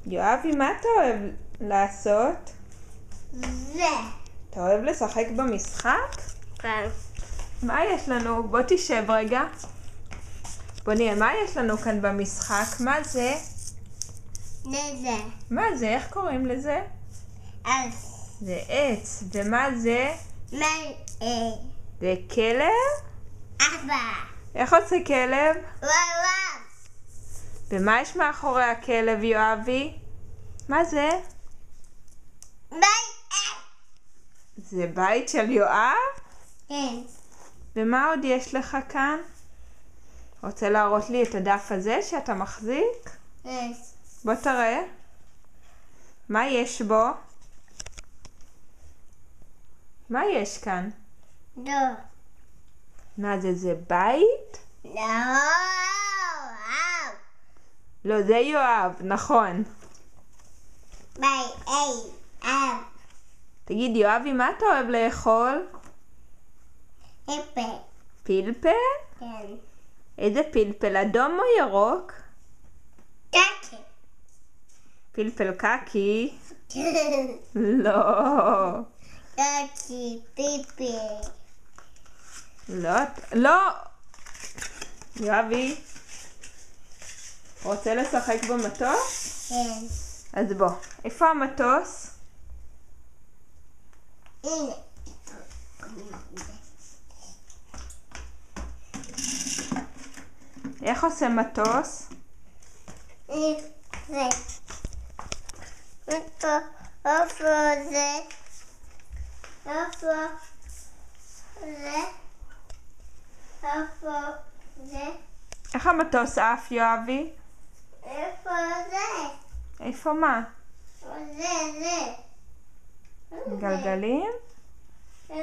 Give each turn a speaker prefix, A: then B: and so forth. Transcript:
A: יואבי, מה אתה אוהב לעשות?
B: זה.
A: אתה אוהב לשחק במשחק?
B: כן.
A: מה יש לנו? בוא תשב רגע. בוא נראה, מה יש לנו כאן במשחק? מה זה?
B: זה.
A: מה זה? איך קוראים לזה?
B: אז.
A: זה עץ. ומה זה?
B: מה?
A: זה כלב?
B: אבא.
A: איך עושה כלב?
B: וואו.
A: ומה יש מאחורי הכלב, יואבי? מה זה? זה בית של יואב?
B: כן.
A: ומה עוד יש לך כאן? רוצה להראות לי את הדף הזה שאתה מחזיק?
B: כן.
A: בוא תראה. מה יש בו? מה יש כאן?
B: לא.
A: מה זה? זה בית?
B: לא.
A: לא, זה יואב, נכון. תגיד, יואבי, מה אתה אוהב לאכול?
B: אפל.
A: פלפל?
B: כן.
A: איזה פלפל? אדום או ירוק?
B: קקי.
A: פלפל קקי? לא.
B: קקי, פיפי.
A: לא. יואבי, רוצה לשחק במטוס?
B: כן.
A: אז בוא. איפה המטוס?
B: הנה.
A: איך עושה מטוס?
B: זה. איפה זה? איפה זה?
A: איך המטוס עף, יואבי?
B: איפה זה?
A: איפה מה?
B: זה.
A: גלגלים?
B: זה.